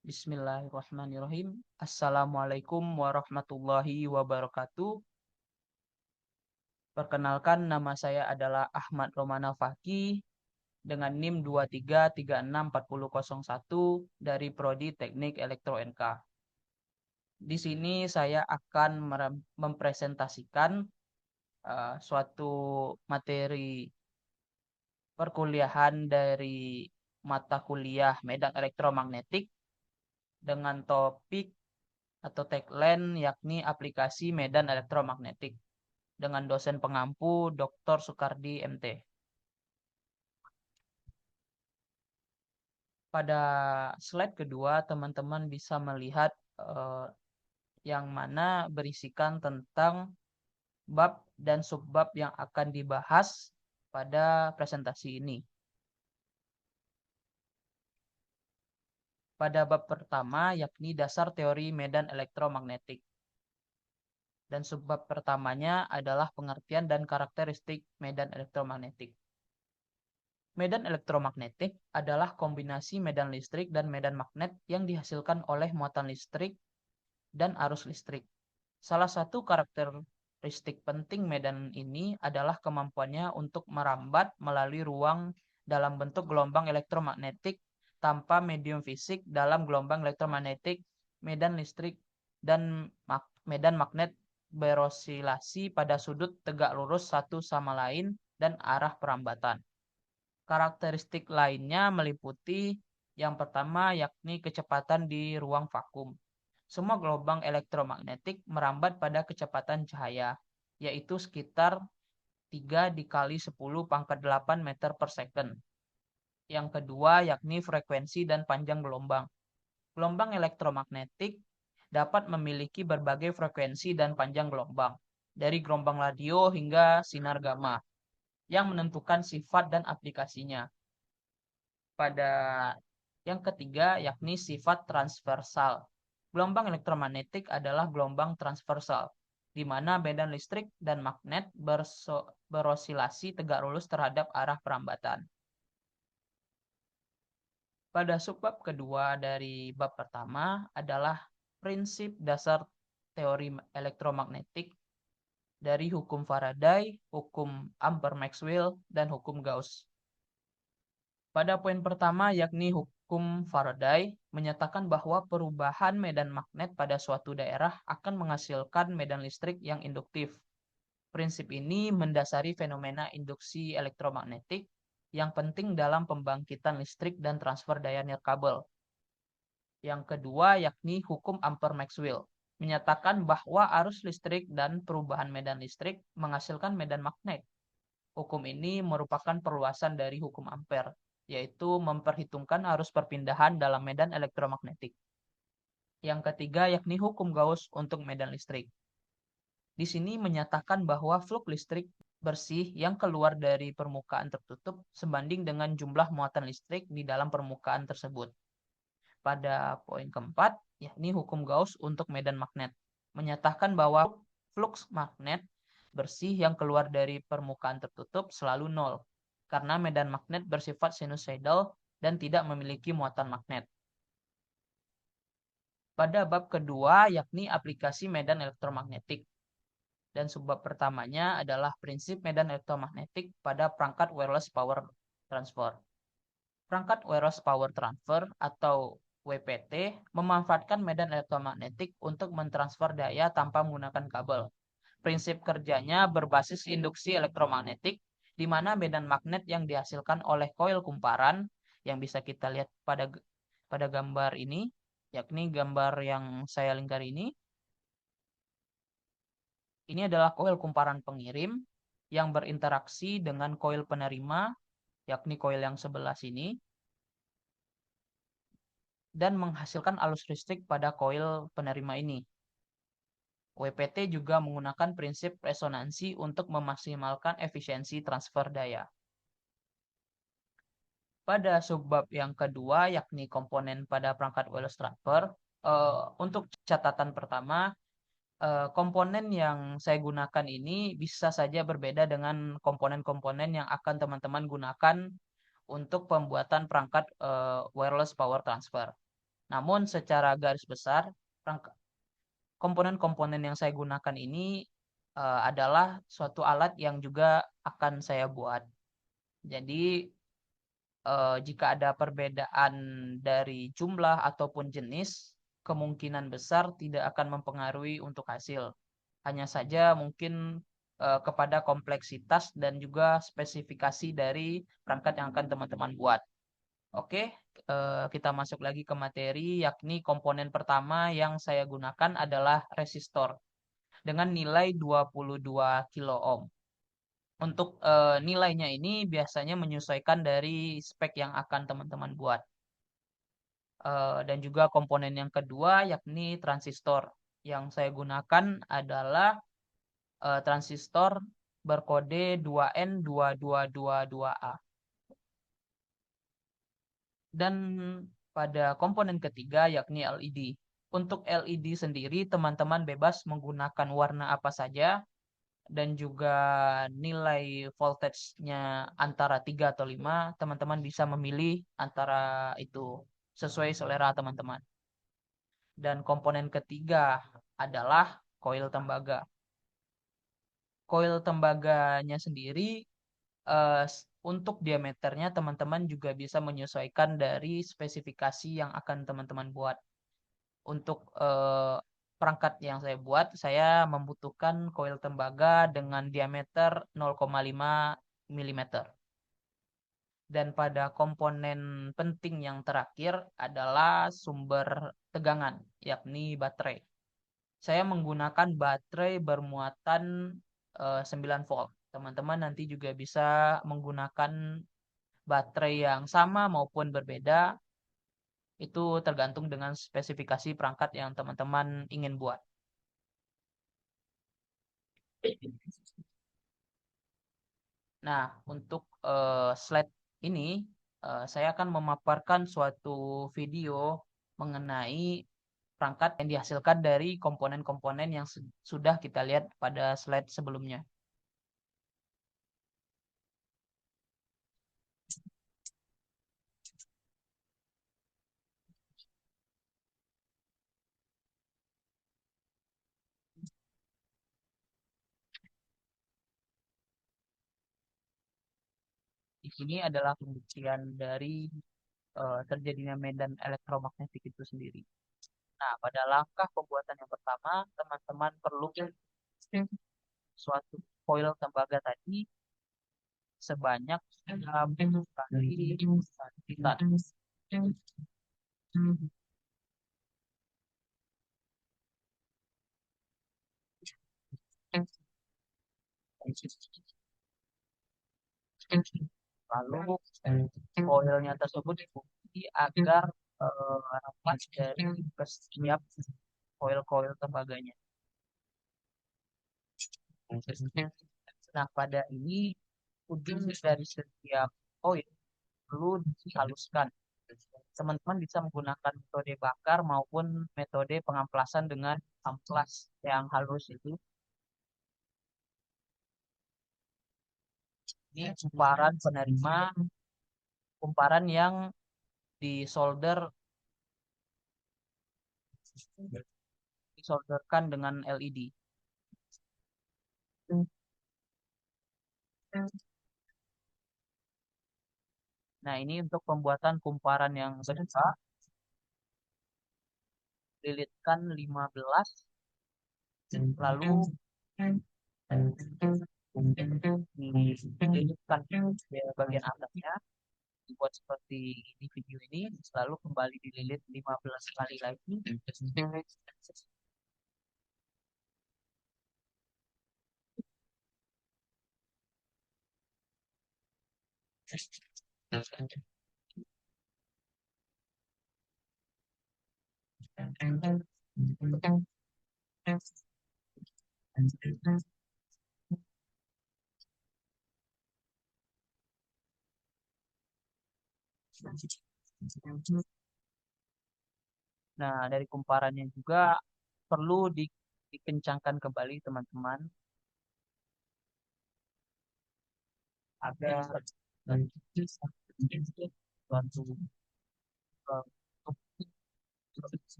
Bismillahirrahmanirrahim. Assalamualaikum warahmatullahi wabarakatuh. Perkenalkan, nama saya adalah Ahmad Romana Fakih dengan NIM 23364001 dari Prodi Teknik Elektro NK. Di sini saya akan mempresentasikan suatu materi perkuliahan dari mata kuliah Medan Elektromagnetik dengan topik atau tagline yakni aplikasi medan elektromagnetik dengan dosen pengampu Dr. Soekardi MT. Pada slide kedua, teman-teman bisa melihat yang mana berisikan tentang bab dan subbab yang akan dibahas pada presentasi ini. Pada bab pertama yakni dasar teori medan elektromagnetik. Dan subbab pertamanya adalah pengertian dan karakteristik medan elektromagnetik. Medan elektromagnetik adalah kombinasi medan listrik dan medan magnet yang dihasilkan oleh muatan listrik dan arus listrik. Salah satu karakteristik penting medan ini adalah kemampuannya untuk merambat melalui ruang dalam bentuk gelombang elektromagnetik tanpa medium fisik. Dalam gelombang elektromagnetik, medan listrik dan medan magnet berosilasi pada sudut tegak lurus satu sama lain dan arah perambatan. Karakteristik lainnya meliputi yang pertama yakni kecepatan di ruang vakum. Semua gelombang elektromagnetik merambat pada kecepatan cahaya, yaitu sekitar 3 dikali 10 pangkat 8 meter per second. Yang kedua yakni frekuensi dan panjang gelombang. Gelombang elektromagnetik dapat memiliki berbagai frekuensi dan panjang gelombang, dari gelombang radio hingga sinar gamma, yang menentukan sifat dan aplikasinya. Pada yang ketiga yakni sifat transversal. Gelombang elektromagnetik adalah gelombang transversal, di mana medan listrik dan magnet berosilasi tegak lurus terhadap arah perambatan. Pada subbab kedua dari bab pertama adalah prinsip dasar teori elektromagnetik dari hukum Faraday, hukum Ampere-Maxwell, dan hukum Gauss. Pada poin pertama yakni hukum Faraday menyatakan bahwa perubahan medan magnet pada suatu daerah akan menghasilkan medan listrik yang induktif. Prinsip ini mendasari fenomena induksi elektromagnetik yang penting dalam pembangkitan listrik dan transfer daya nirkabel. Yang kedua yakni hukum Ampere-Maxwell menyatakan bahwa arus listrik dan perubahan medan listrik menghasilkan medan magnet. Hukum ini merupakan perluasan dari hukum Ampere, yaitu memperhitungkan arus perpindahan dalam medan elektromagnetik. Yang ketiga yakni hukum Gauss untuk medan listrik. Di sini menyatakan bahwa flux listrik bersih yang keluar dari permukaan tertutup sebanding dengan jumlah muatan listrik di dalam permukaan tersebut. Pada poin keempat, yakni hukum Gauss untuk medan magnet, menyatakan bahwa flux magnet bersih yang keluar dari permukaan tertutup selalu nol, karena medan magnet bersifat sinusoidal dan tidak memiliki muatan magnet. Pada bab kedua, yakni aplikasi medan elektromagnetik. Dan subbab pertamanya adalah prinsip medan elektromagnetik pada perangkat wireless power transfer. Perangkat wireless power transfer atau WPT memanfaatkan medan elektromagnetik untuk mentransfer daya tanpa menggunakan kabel. Prinsip kerjanya berbasis induksi elektromagnetik, di mana medan magnet yang dihasilkan oleh koil kumparan yang bisa kita lihat pada gambar ini, yakni gambar yang saya lingkar ini. Ini adalah koil kumparan pengirim yang berinteraksi dengan koil penerima, yakni koil yang sebelah sini, dan menghasilkan arus listrik pada koil penerima ini. WPT juga menggunakan prinsip resonansi untuk memaksimalkan efisiensi transfer daya. Pada subbab yang kedua, yakni komponen pada perangkat wireless transfer, untuk catatan pertama, komponen yang saya gunakan ini bisa saja berbeda dengan komponen-komponen yang akan teman-teman gunakan untuk pembuatan perangkat wireless power transfer. Namun secara garis besar, komponen-komponen yang saya gunakan ini adalah suatu alat yang juga akan saya buat. Jadi jika ada perbedaan dari jumlah ataupun jenis, kemungkinan besar tidak akan mempengaruhi untuk hasil. Hanya saja mungkin kepada kompleksitas dan juga spesifikasi dari perangkat yang akan teman-teman buat. Oke, kita masuk lagi ke materi, yakni komponen pertama yang saya gunakan adalah resistor dengan nilai 22 kilo ohm. Untuk nilainya ini biasanya menyesuaikan dari spek yang akan teman-teman buat. Dan juga komponen yang kedua yakni transistor. Yang saya gunakan adalah transistor berkode 2N2222A. Dan pada komponen ketiga yakni LED. Untuk LED sendiri teman-teman bebas menggunakan warna apa saja dan juga nilai voltage-nya antara 3 atau 5, teman-teman bisa memilih antara itu sesuai selera teman-teman. Dan komponen ketiga adalah koil tembaga. Koil tembaganya sendiri untuk diameternya teman-teman juga bisa menyesuaikan dari spesifikasi yang akan teman-teman buat. Untuk perangkat yang saya buat, saya membutuhkan koil tembaga dengan diameter 0,5 mm. Dan pada komponen penting yang terakhir adalah sumber tegangan, yakni baterai. Saya menggunakan baterai bermuatan 9 volt. Teman-teman nanti juga bisa menggunakan baterai yang sama maupun berbeda. Itu tergantung dengan spesifikasi perangkat yang teman-teman ingin buat. Nah, untuk slide ini, saya akan memaparkan suatu video mengenai perangkat yang dihasilkan dari komponen-komponen yang sudah kita lihat pada slide sebelumnya. Di sini adalah pembuktian dari terjadinya medan elektromagnetik itu sendiri. Nah, pada langkah pembuatan yang pertama, teman-teman perlu suatu koil tembaga tadi sebanyak 6 kali titan. Lalu koilnya tersebut dikunci agar rapat dari setiap koil-koil tembaganya. Nah, pada ini ujung dari setiap koil perlu dihaluskan. Teman-teman bisa menggunakan metode bakar maupun metode pengamplasan dengan amplas yang halus itu. Ini kumparan penerima, kumparan yang disolderkan dengan LED. Nah, ini untuk pembuatan kumparan yang kedua, lilitkan 15, lalu dililitkan di bagian atasnya, dibuat seperti di video ini, lalu kembali dililit 15 kali lagi. Nah, dari kumparannya juga perlu dikencangkan kembali teman-teman agar suatu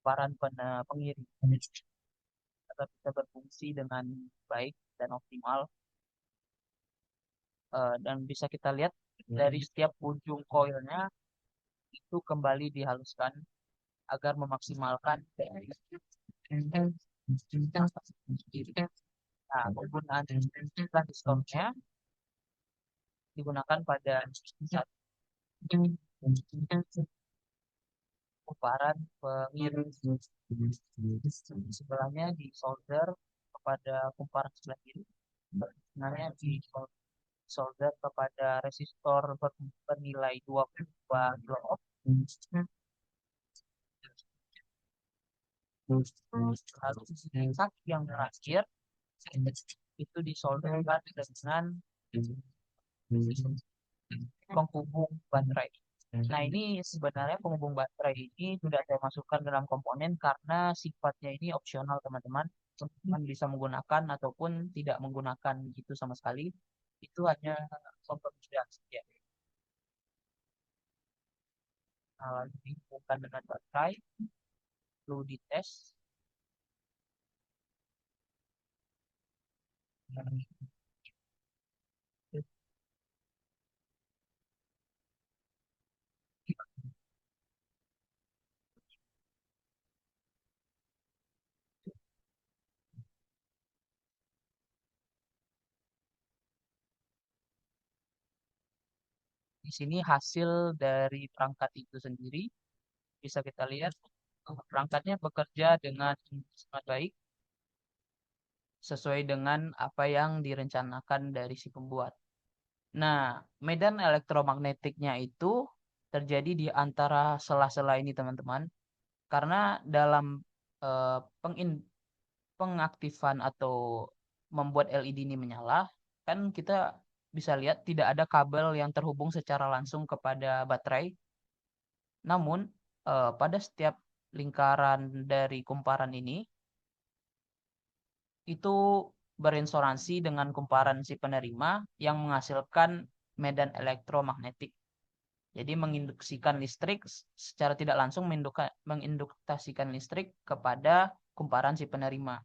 kumparan pengirim agar bisa berfungsi dengan baik dan optimal. Dan bisa kita lihat dari setiap ujung koilnya itu kembali dihaluskan agar memaksimalkan dari penggunaan transistornya digunakan pada saat kumparan pengirim. Sebelahnya di solder kepada kumparan sebelah kiri. Sebenarnya di solder kepada resistor bernilai 22 kilo ohm. Lalu kaki yang terakhir itu disolderkan dengan penghubung baterai. Nah, ini sebenarnya penghubung baterai ini tidak saya masukkan dalam komponen karena sifatnya ini opsional, teman-teman. Teman-teman bisa menggunakan ataupun tidak menggunakan itu sama sekali. Itu hanya komponen saja. Nah, lalu dihubungkan dengan baterai, lalu dites. Di sini hasil dari perangkat itu sendiri bisa kita lihat perangkatnya bekerja dengan sangat baik sesuai dengan apa yang direncanakan dari si pembuat. Nah, medan elektromagnetiknya itu terjadi di antara sela-sela ini, teman-teman. Karena dalam eh, pengaktifan atau membuat LED ini menyala, kan kita bisa lihat tidak ada kabel yang terhubung secara langsung kepada baterai. Namun, pada setiap lingkaran dari kumparan ini, itu beresonansi dengan kumparan si penerima yang menghasilkan medan elektromagnetik. Jadi menginduksikan listrik secara tidak langsung menginduktasikan listrik kepada kumparan si penerima.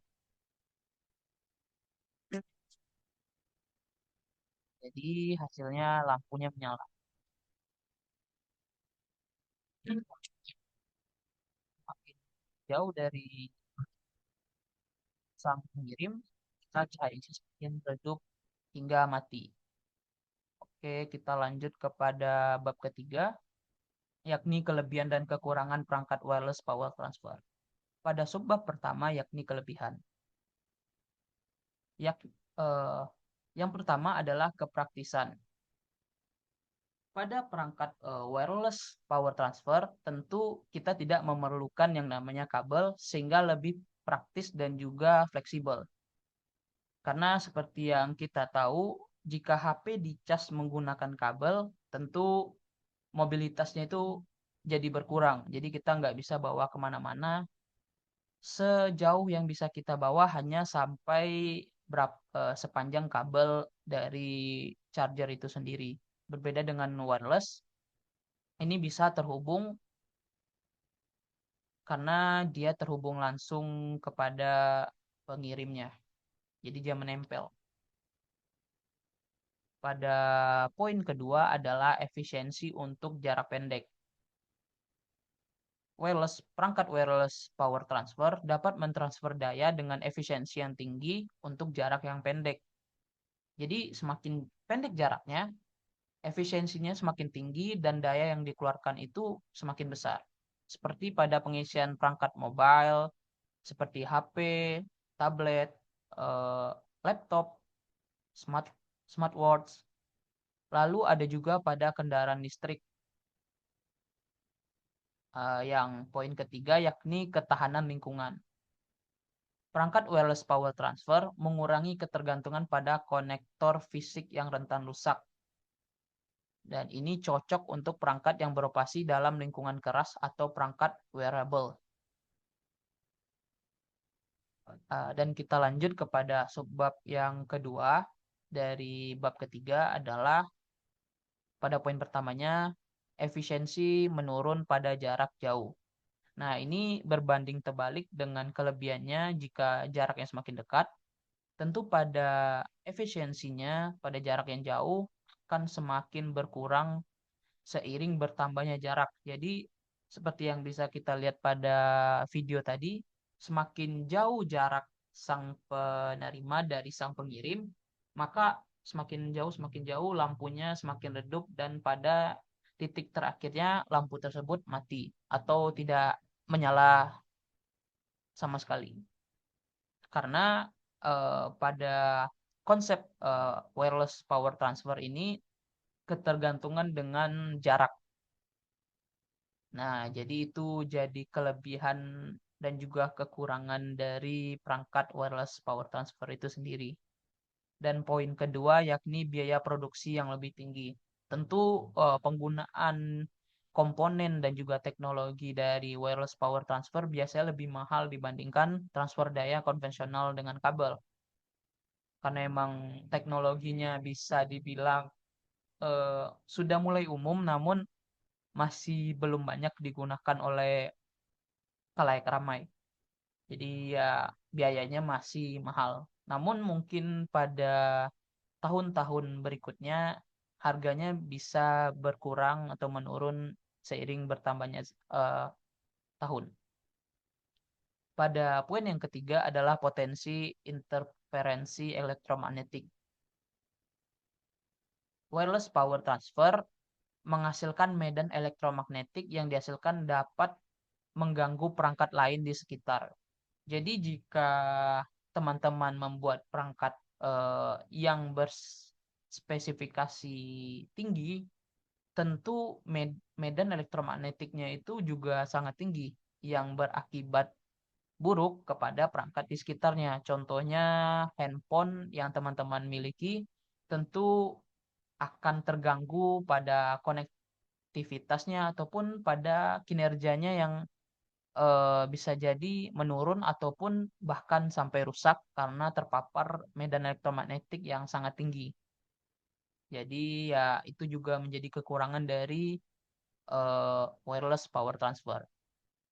Jadi hasilnya lampunya menyala. Makin jauh dari sang pengirim, maka cahaya semakin redup hingga mati. Oke, kita lanjut kepada bab ketiga, yakni kelebihan dan kekurangan perangkat wireless power transfer. Pada subbab pertama, yakni kelebihan. Yak, eh, yang pertama adalah kepraktisan. Pada perangkat wireless power transfer, tentu kita tidak memerlukan yang namanya kabel sehingga lebih praktis dan juga fleksibel. Karena seperti yang kita tahu, jika HP dicas menggunakan kabel, tentu mobilitasnya itu jadi berkurang. Jadi kita nggak bisa bawa kemana-mana. Sejauh yang bisa kita bawa hanya sampai sepanjang kabel dari charger itu sendiri. Berbeda dengan wireless, ini bisa terhubung karena dia terhubung langsung kepada pengirimnya. Jadi dia menempel. Pada poin kedua adalah efisiensi untuk jarak pendek. Perangkat wireless power transfer dapat mentransfer daya dengan efisiensi yang tinggi untuk jarak yang pendek. Jadi semakin pendek jaraknya, efisiensinya semakin tinggi dan daya yang dikeluarkan itu semakin besar. Seperti pada pengisian perangkat mobile, seperti HP, tablet, laptop, smartwatch. Lalu ada juga pada kendaraan listrik. Yang poin ketiga yakni ketahanan lingkungan. Perangkat wireless power transfer mengurangi ketergantungan pada konektor fisik yang rentan rusak. Dan ini cocok untuk perangkat yang beroperasi dalam lingkungan keras atau perangkat wearable. Dan kita lanjut kepada subbab yang kedua dari bab ketiga adalah pada poin pertamanya efisiensi menurun pada jarak jauh. Nah, ini berbanding terbalik dengan kelebihannya jika jaraknya semakin dekat. Tentu pada efisiensinya pada jarak yang jauh akan semakin berkurang seiring bertambahnya jarak. Jadi, seperti yang bisa kita lihat pada video tadi, semakin jauh jarak sang penerima dari sang pengirim, maka semakin jauh lampunya semakin redup dan pada titik terakhirnya lampu tersebut mati atau tidak menyala sama sekali. Karena pada konsep wireless power transfer ini ketergantungan dengan jarak. Nah, jadi itu jadi kelebihan dan juga kekurangan dari perangkat wireless power transfer itu sendiri. Dan poin kedua yakni biaya produksi yang lebih tinggi. Tentu penggunaan komponen dan juga teknologi dari wireless power transfer biasanya lebih mahal dibandingkan transfer daya konvensional dengan kabel. Karena emang teknologinya bisa dibilang sudah mulai umum, namun masih belum banyak digunakan oleh khalayak ramai. Jadi ya biayanya masih mahal. Namun mungkin pada tahun-tahun berikutnya harganya bisa berkurang atau menurun seiring bertambahnya tahun. Pada poin yang ketiga adalah potensi interferensi elektromagnetik. Wireless power transfer menghasilkan medan elektromagnetik yang dihasilkan dapat mengganggu perangkat lain di sekitar. Jadi jika teman-teman membuat perangkat yang berspesifikasi tinggi, tentu medan elektromagnetiknya itu juga sangat tinggi yang berakibat buruk kepada perangkat di sekitarnya. Contohnya handphone yang teman-teman miliki tentu akan terganggu pada konektivitasnya ataupun pada kinerjanya yang bisa jadi menurun ataupun bahkan sampai rusak karena terpapar medan elektromagnetik yang sangat tinggi. Jadi ya itu juga menjadi kekurangan dari wireless power transfer.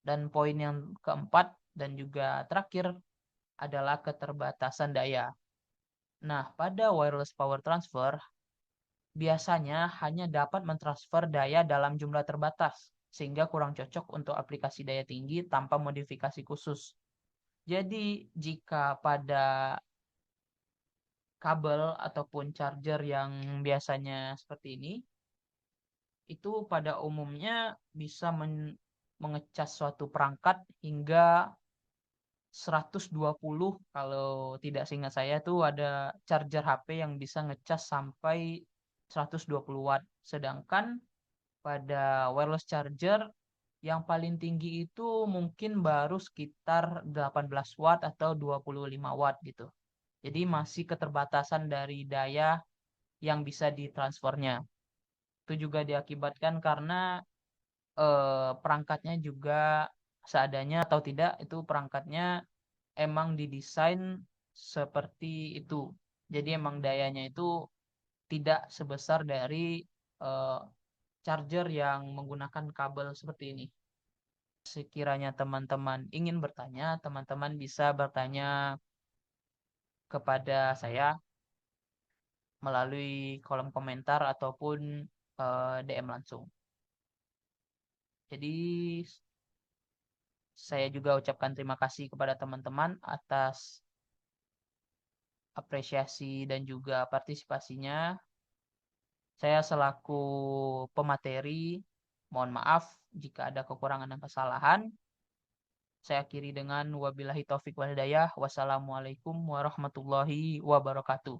Dan poin yang keempat dan juga terakhir adalah keterbatasan daya. Nah, pada wireless power transfer biasanya hanya dapat mentransfer daya dalam jumlah terbatas, sehingga kurang cocok untuk aplikasi daya tinggi tanpa modifikasi khusus. Jadi, jika pada kabel ataupun charger yang biasanya seperti ini, itu pada umumnya bisa mengecas suatu perangkat hingga 120 kalau tidak seingat saya tuh ada charger HP yang bisa ngecas sampai 120 watt. Sedangkan pada wireless charger yang paling tinggi itu mungkin baru sekitar 18 watt atau 25 watt gitu. Jadi masih keterbatasan dari daya yang bisa ditransfernya. Itu juga diakibatkan karena perangkatnya juga seadanya atau tidak itu perangkatnya emang didesain seperti itu. Jadi emang dayanya itu tidak sebesar dari eh, charger yang menggunakan kabel seperti ini. Sekiranya teman-teman ingin bertanya, teman-teman bisa bertanya kepada saya melalui kolom komentar ataupun DM langsung. Jadi saya juga ucapkan terima kasih kepada teman-teman atas apresiasi dan juga partisipasinya. Saya selaku pemateri, mohon maaf jika ada kekurangan dan kesalahan. Saya akhiri dengan wabillahi taufik wal hidayah. Wassalamualaikum warahmatullahi wabarakatuh.